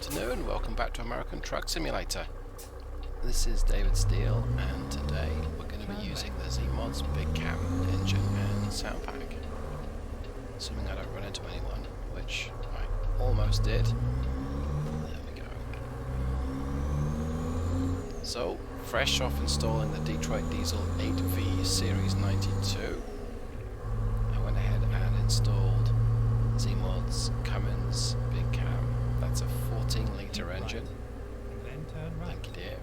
afternoon, welcome back to American Truck Simulator. This is David Steele, and today we're going to be using the Zeemods Big Cam engine and sound pack. Assuming I don't run into anyone, which I almost did. There we go. So, fresh off installing the Detroit Diesel 8V Series 92, I went ahead and installed Zeemods Cumins Big Cam. That's a 14-litre engine. Thank you, dear.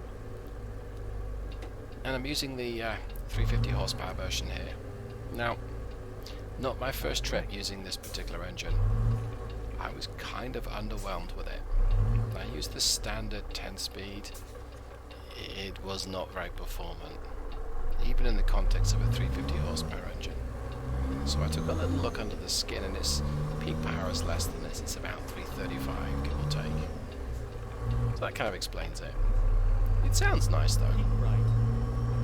And I'm using the 350 horsepower version here. Now, not my first trip using this particular engine. I was kind of underwhelmed with it. I used the standard 10-speed. It was not very performant, even in the context of a 350 horsepower engine. So I took a little look under the skin, and its peak power is less than this. It's about 335, give or take. So that kind of explains it. It sounds nice though. Keep right,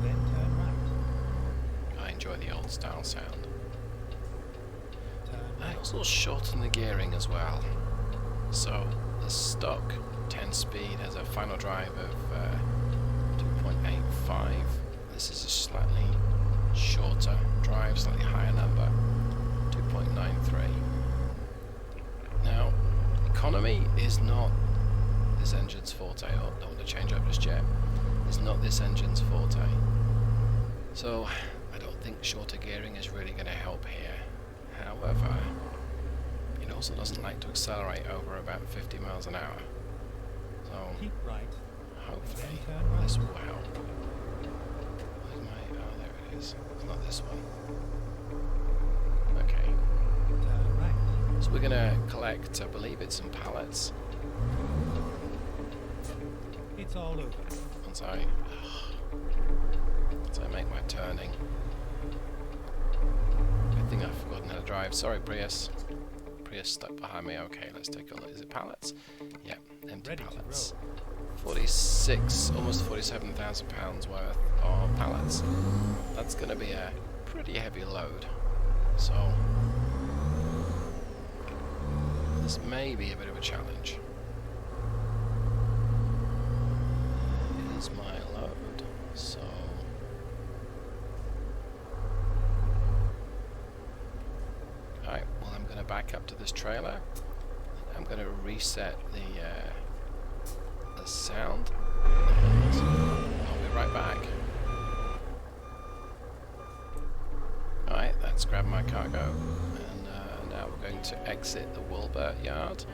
then turn right. I enjoy the old style sound. Turn I right. also shortened the gearing as well. So the stock 10-speed has a final drive of 2.85. This is a slightly shorter drive, slightly higher number, 2.93. Now, economy is not this engine's forte. Oh, don't want to change up just yet. It's not this engine's forte. So, I don't think shorter gearing is really going to help here. However, it also doesn't like to accelerate over about 50 miles an hour. So, Keep right, hopefully, then turn right. this will help. Where's my... oh, there it is. It's not this one. Okay. Turn right. So we're going to collect, I believe it's some pallets. It's all over. Once I make my turning. I think I've forgotten how to drive. Sorry, Prius. Prius stuck behind me. Okay, let's take a look. Is it pallets? Yeah, empty Ready pallets. to 46, almost 47,000 pounds worth of pallets. That's going to be a pretty heavy load. So this may be a bit of a challenge. It is my load, so alright, well, I'm going to back up to this trailer. I'm going to reset the sound, and I'll be right back. Alright, let's grab my cargo, and now we're going to exit the Wilbur yard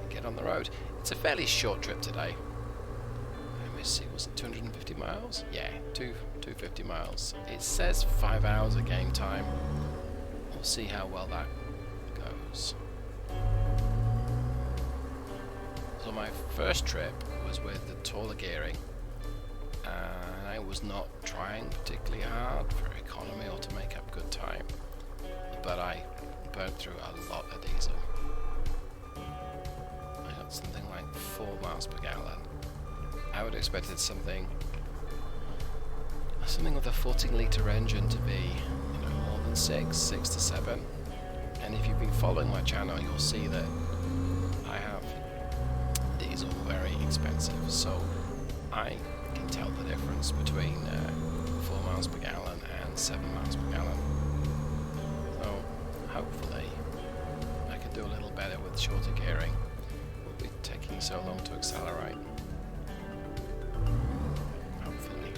and get on the road. It's a fairly short trip today. Let me see, was it 250 miles? Yeah, 250 miles. It says 5 hours of game time. We'll see how well that goes. So my first trip was with the taller gearing, and I was not trying particularly hard for economy or to make up good time, but I burnt through a lot of diesel. I got something like 4 miles per gallon. I would have expected something with a 14-litre engine to be, more than 6 to 7. And if you've been following my channel, you'll see that I have diesel very expensive, so I can tell the difference between 4 miles per gallon and 7 miles per gallon. So hopefully I can do a little better with shorter gearing. It will be taking so long to accelerate. Hopefully.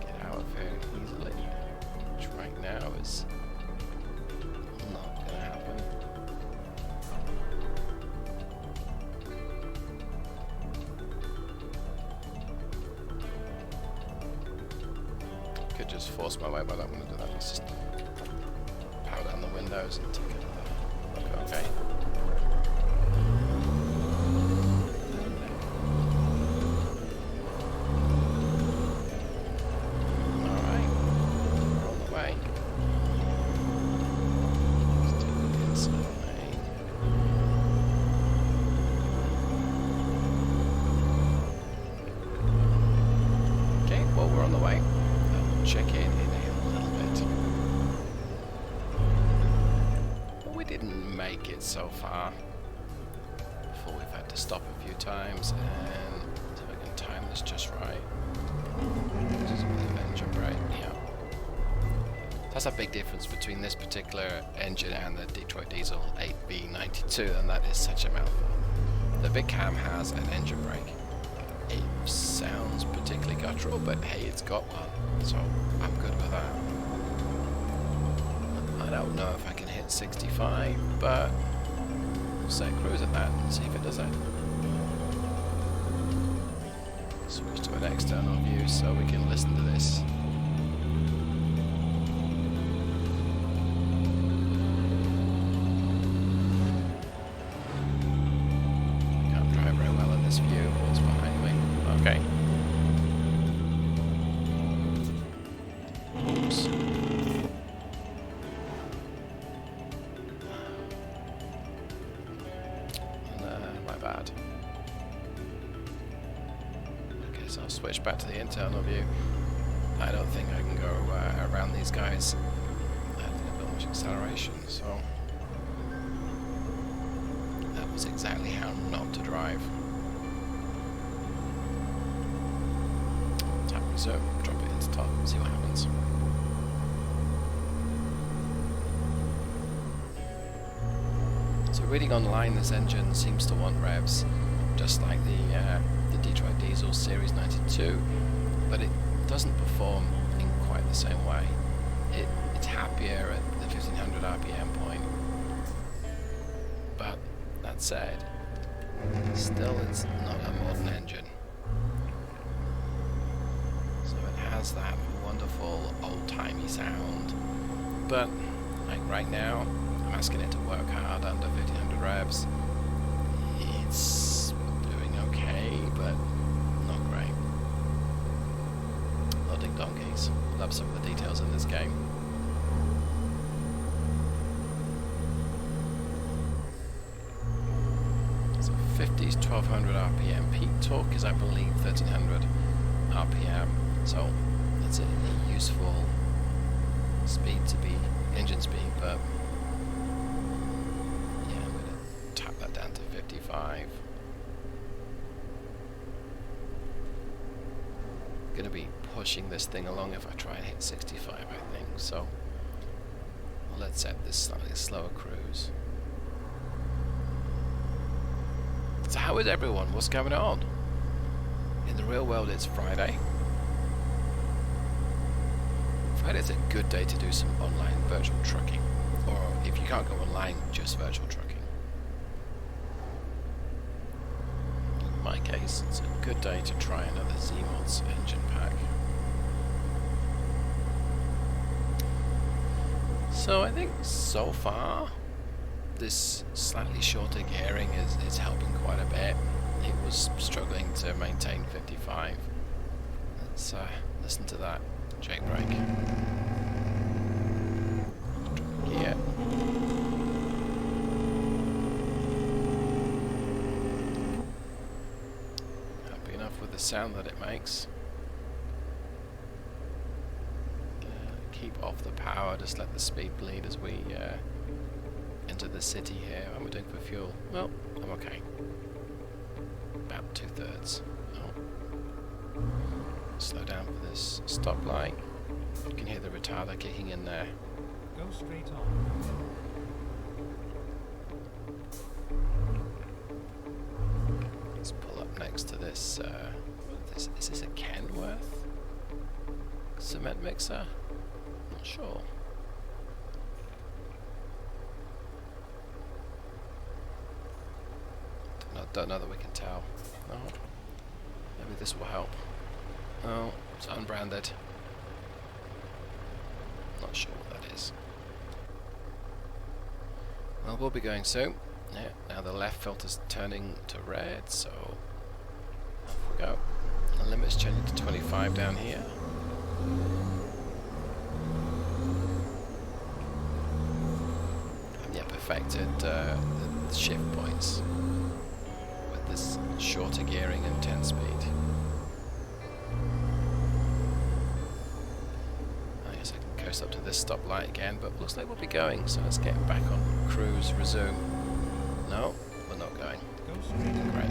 Get out of here easily, which right now is not going to happen. Could just force my way, but I don't want to do that. Let's just power down the windows and take a look. Okay. Alright, we're on the way. Let's take a look inside. Okay, well, we're on the way. I'll check in a little bit. make it so far before we've had to stop a few times, and if I can time this just right. Just a bit of engine brake, yeah. That's a big difference between this particular engine and the Detroit Diesel 8B92, and that is such a mouthful. The Big Cam has an engine brake. It sounds particularly guttural, but hey, it's got one, so I'm good with that. I don't know if I can hit 65, but we'll say cruise at that and see if it does it. Switch to an external view so we can listen to this. Can't drive very well in this view. What's behind me? Okay. Oops. My bad. Okay, so I'll switch back to the internal view. I don't think I can go around these guys. I don't think I've got much acceleration, so that was exactly how not to drive. Tap resume, drop it into top, see what happens. So reading online, this engine seems to want revs, just like the Detroit Diesel Series 92, but it doesn't perform in quite the same way. It's happier at the 1500 RPM point, but that said, still it's not a modern engine. So it has that wonderful old-timey sound, but like right now, I'm asking it to work hard under 1500 revs. It's doing okay, but not great. Loading donkeys. Love some of the details in this game. So 50s 1200 RPM. Peak torque is, I believe, 1300 RPM. So it's a useful speed to be engine speed, but yeah, I'm gonna tap that down to 55. Gonna be pushing this thing along if I try and hit 65, I think. So let's set this slightly slower cruise. So how is everyone? What's going on? In the real world, it's Friday. Friday's a good day to do some online virtual trucking, or if you can't go online, just virtual trucking. In my case, it's a good day to try another Zeemods engine pack. So I think so far, this slightly shorter gearing is helping quite a bit. It was struggling to maintain 55. Let's listen to that jake brake. Yeah. Happy enough with the sound that it makes. Keep off the power, just let the speed bleed as we enter the city here. What am I doing for fuel? Well, I'm okay. About 2/3. Oh. Slow down for this stoplight. You can hear the retarder kicking in there. Go straight on. Let's pull up next to this. Is this a Kenworth cement mixer? Not sure. Don't know that we can tell. No. Maybe this will help. Oh, it's unbranded. Not sure what that is. Well, we'll be going soon. Yeah, now the left filter's turning to red, so off we go. The limit's changing to 25 down here. And yeah, perfected the shift points with this shorter gearing and 10 speed. coast up to this stoplight again, but looks like we'll be going, so let's get back on cruise, resume. No, we're not going. Go straight. Great.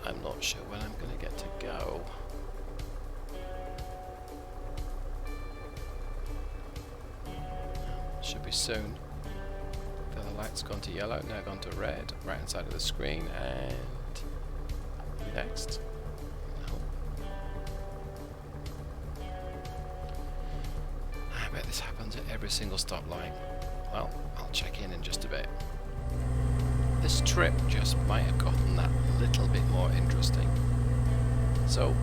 I'm not sure when I'm going to get to go. Should be soon. The light's gone to yellow, now gone to red, right hand side of the screen, and next. No. I bet this happens at every single stoplight. Well, I'll check in just a bit. This trip just might have gotten that little bit more interesting. So,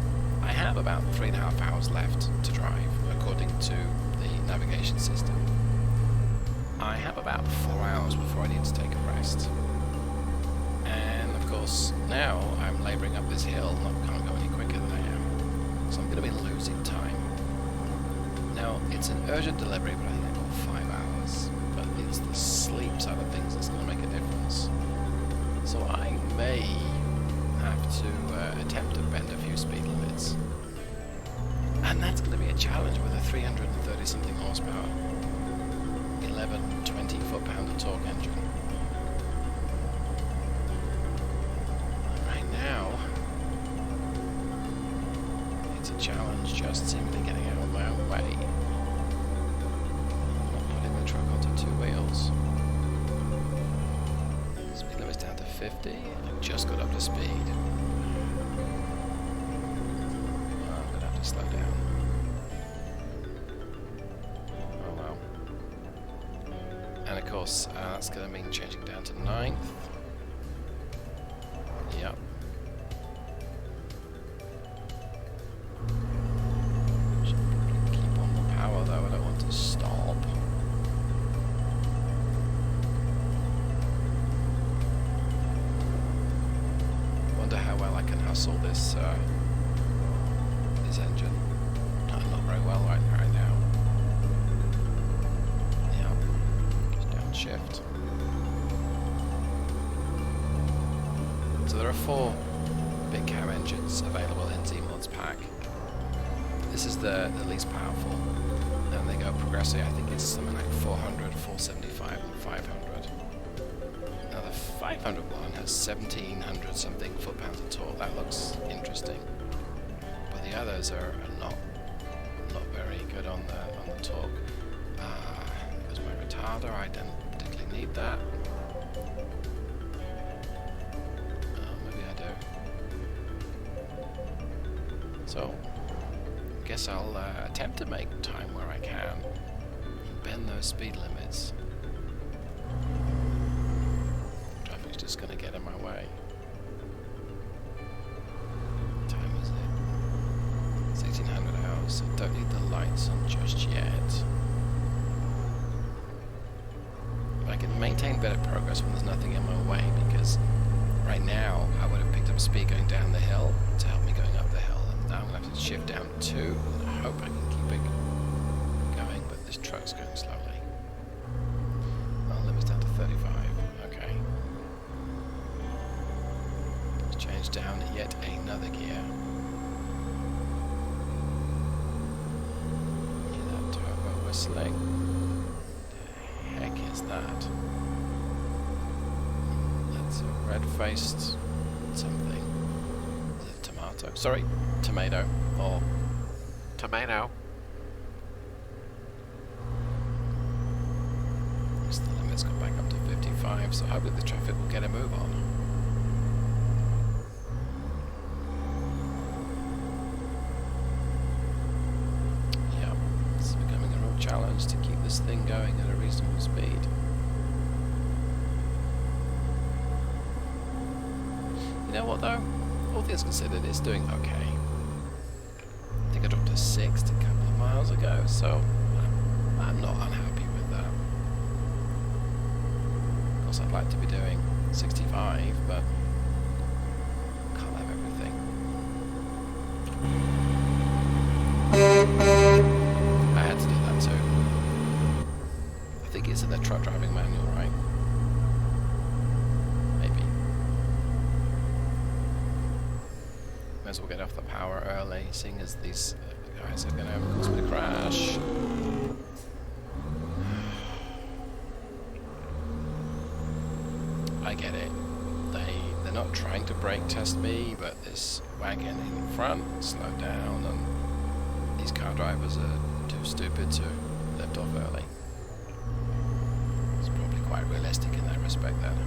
I have about 3.5 hours left to drive, according to the navigation system. I have about 4 hours before I need to take a rest. And of course, now I'm labouring up this hill, can't go any quicker than I am. So I'm going to be losing time. Now, it's an urgent delivery, but I think I've got 5 hours. But it's the sleep side of things that's going to make a difference. So I may have to attempt to bend a few speed limits. And that's going to be a challenge with a 330 something horsepower. 11-20 foot-pound of torque engine. Right now, it's a challenge just simply getting out of my own way. Not putting the truck onto 2 wheels. Speed limit's down to 50. I just got up to speed. I'm gonna have to slow down. And of course, that's going to mean changing down to 9th. Yep. Should probably keep on the power though, I don't want to stop. Wonder how well I can hustle this this engine. Not very well right now. Shift. So there are 4 Big Cam engines available in Zeemods pack. This is the least powerful, and they go progressively. I think it's something like 400, 475, and 500. Now the 500 one has 1700 something foot-pounds of torque. That looks interesting, but the others are not very good on the torque. There's my retarder. I don't need that. Maybe I do. So, I guess I'll attempt to make time where I can. Bend those speed limits. Traffic's just going to get in my way. What time is it? 1600 hours. So don't need the lights on just yet. I can maintain better progress when there's nothing in my way, because right now I would have picked up speed going down the hill to help me going up the hill, and now I'm going to have to shift down 2, and I hope I can keep it going, but this truck's going slowly. Well, limit's down to 35, okay. Let's change down yet another gear. Hear that turbo whistling. Is that? That's a red-faced something. Is it tomato? Sorry, tomato. Or tomato. The limit's got back up to 55, so hopefully the traffic will get a move on. Yeah, it's becoming a real challenge to keep this thing going at a reasonable speed. You know what though? All things considered, it's doing okay. I think I dropped to 6 a couple of miles ago, so I'm not unhappy with that. Of course, I'd like to be doing 65, but can't have everything. I had to do that too. I think it's in the truck driving manual, right? Maybe. as well get off the power early, seeing as these guys are going to cause me to crash. I get it. They're not trying to brake test me, but this wagon in front slowed down, and these car drivers are too stupid to lift off early. It's probably quite realistic in that respect then.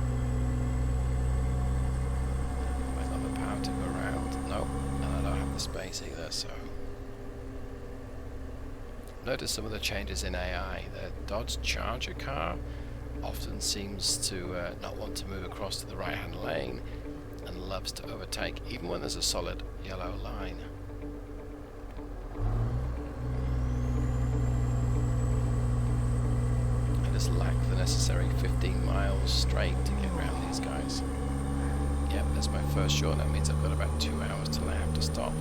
I've got the power to go around. Nope, and I don't have the space either, so... Notice some of the changes in AI. The Dodge Charger car often seems to not want to move across to the right hand lane and loves to overtake even when there's a solid yellow line. I just lack the necessary 15 miles straight to get around these guys. Yep, that's my first short. That means I've got about 2 hours till I have to stop.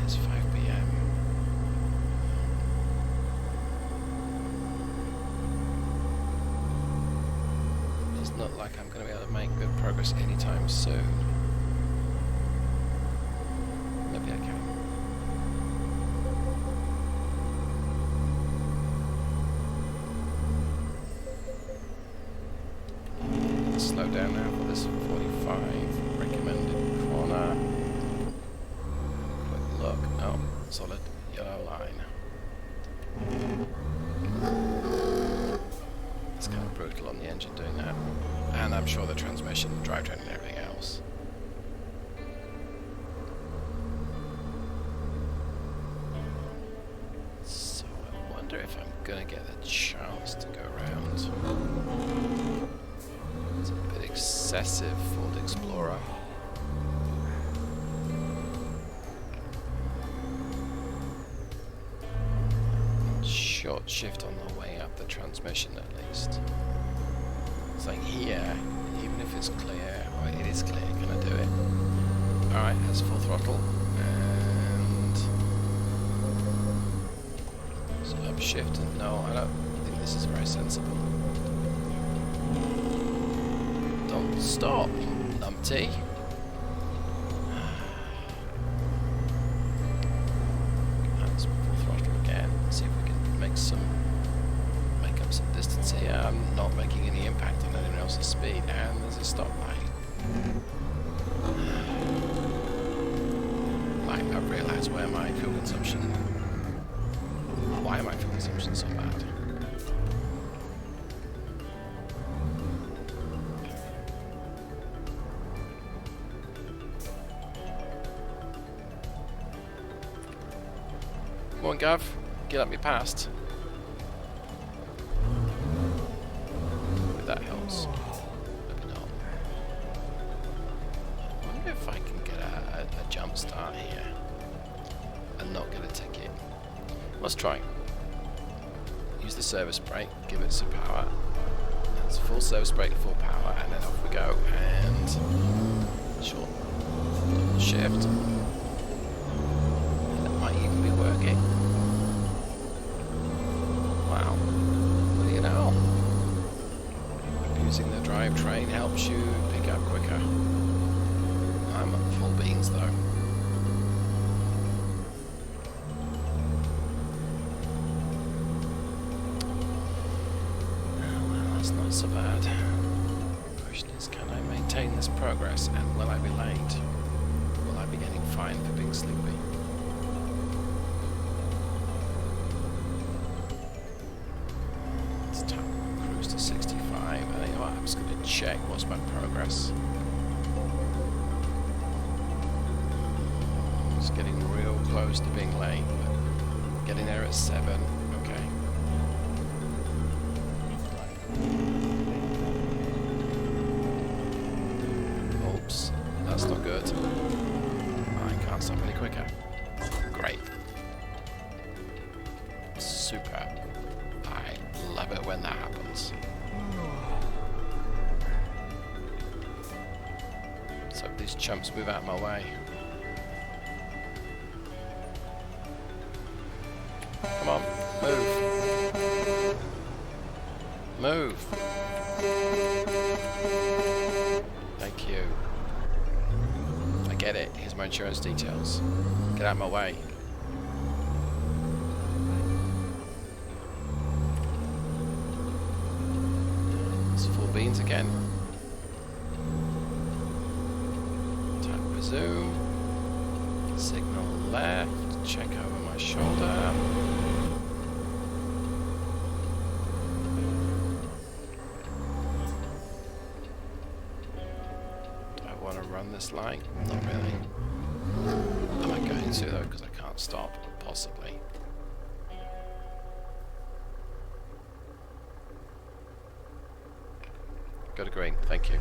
It's 5 p.m. It's not like I'm going to be able to make good progress anytime soon. Maybe I can. Slow down now for this 45 recommended corner. Quick look. No, solid yellow line. It's kind of brutal on the engine doing that. And I'm sure the transmission, drivetrain and everything else. So I wonder if I'm going to get the chance to go around. It's a bit excessive Ford Explorer. Short shift on the way up the transmission at least. It's like here, even if it's clear, or it is clear, can I do it? Alright, that's full throttle. And so upshift, and no, I don't think this is very sensible. Don't stop, numpty. That's full throttle again. See if we can make up some distance here. I'm not making any impact on anyone else's speed, and there's a stop light. Like, I realise why my fuel consumption so bad. Come on, Gav, get up me past. If that helps. Maybe not. I wonder if I can get a jump start here and not get a ticket. Let's try. Use the service brake, give it some power. That's full service brake, full power, and then off we go. And short shift. And that might even be working. Wow. What do you know? Using the drivetrain helps you pick up quicker. I'm at full beans though. Not so bad. The question is, can I maintain this progress, and will I be late? Will I be getting fined for being sleepy? It's time to cruise to 65. I think I'm just going to check what's my progress. It's getting real close to being late, but getting there at 7. Okay. Oops, that's not good. I can't stop any quicker. Great. Super. I love it when that happens. So these chumps move out of my way. Come on, move. Move. Thank you. get it. Here's my insurance details. Get out of my way. It's full beans again. Tap resume. Signal left. Check over my shoulder. Do I want to run this line? Not really. Am I going to though? Because I can't stop. Possibly. Go to green. Thank you.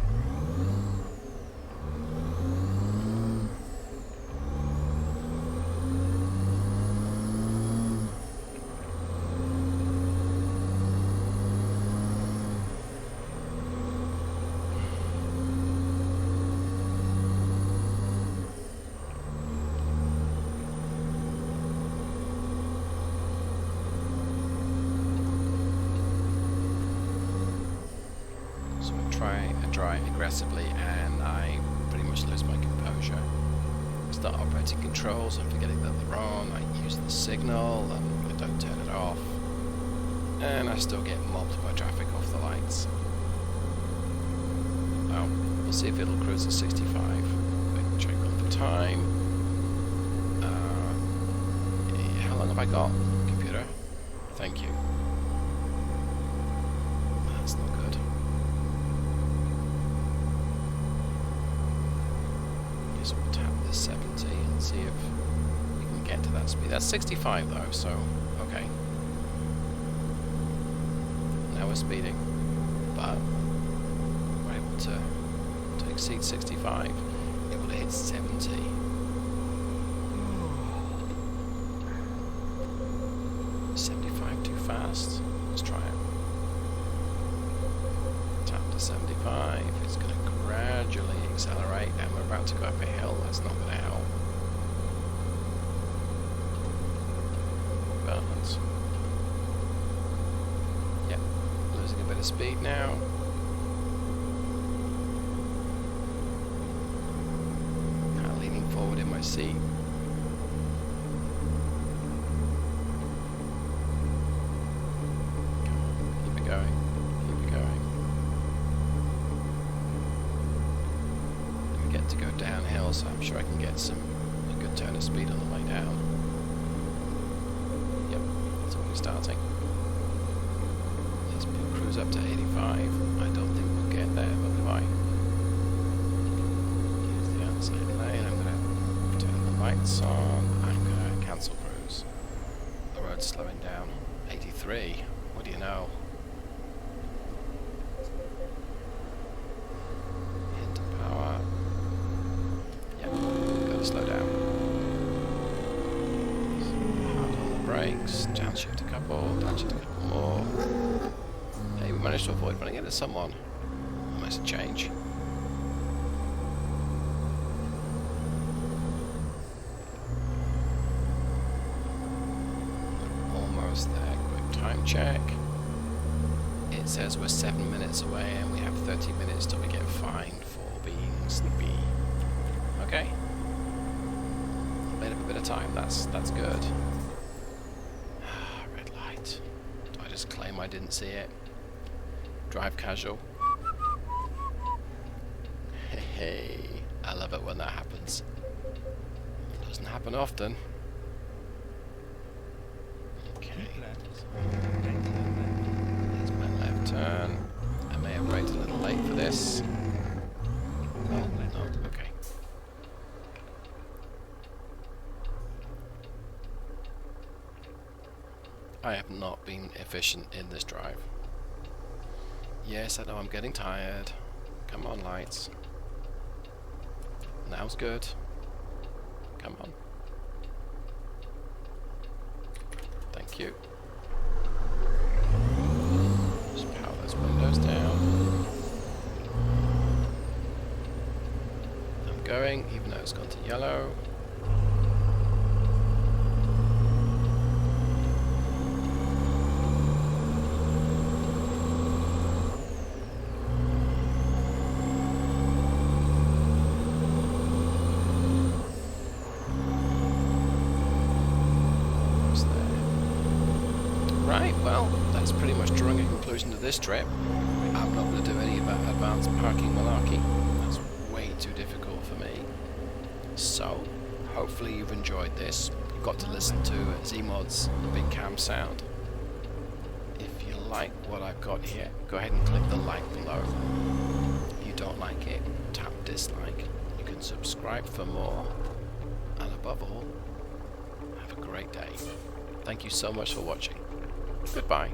I drive aggressively and I pretty much lose my composure. Start operating controls and forgetting that they're on. I use the signal and I don't turn it off. And I still get mobbed by traffic off the lights. Well, we'll see if it'll cruise at 65. Quick check on the time. How long have I got, computer? Thank you. That's not good. Guess we'll tap this 70 and see if we can get to that speed. That's 65 though, so okay. Now we're speeding, but we're able to exceed 65. Able to hit 70. Too fast. Let's try it. Tap to 75. It's going to gradually accelerate, and we're about to go up a hill. That's not going to help. But yep, losing a bit of speed now. Kind of leaning forward in my seat. To go downhill, so I'm sure I can get a good turn of speed on the way down. Yep, that's when we're starting. Let's cruise up to 85. I don't think we'll get there, but we might. Here's the outside lane. I'm going to turn the lights on. I'm going to cancel cruise. The road's slowing down. 83. What do you know? Slow down. Hard on the brakes. Downshift a couple. Downshift a couple more. Hey, we managed to avoid running into someone. Nice change. Almost there. Quick time check. It says we're 7 minutes away and we have 30 minutes till we get fined for being snippy. Okay. Made up a bit of time, that's good. Red light. Do I just claim I didn't see it? Drive casual. Hey, I love it when that happens. It doesn't happen often. Okay. There's my left turn. I may have braked a little late for this. Oh, no, okay. I have not been efficient in this drive. Yes, I know I'm getting tired. Come on, lights. Now's good. Come on. Thank you. Just power those windows down. I'm going, even though it's gone to yellow. this trip, I'm not going to do any advanced parking malarkey. That's way too difficult for me. So, hopefully you've enjoyed this. You've got to listen to Zeemods Big Cam sound. If you like what I've got here, go ahead and click the like below. If you don't like it, tap dislike. You can subscribe for more. And above all, have a great day. Thank you so much for watching. Goodbye.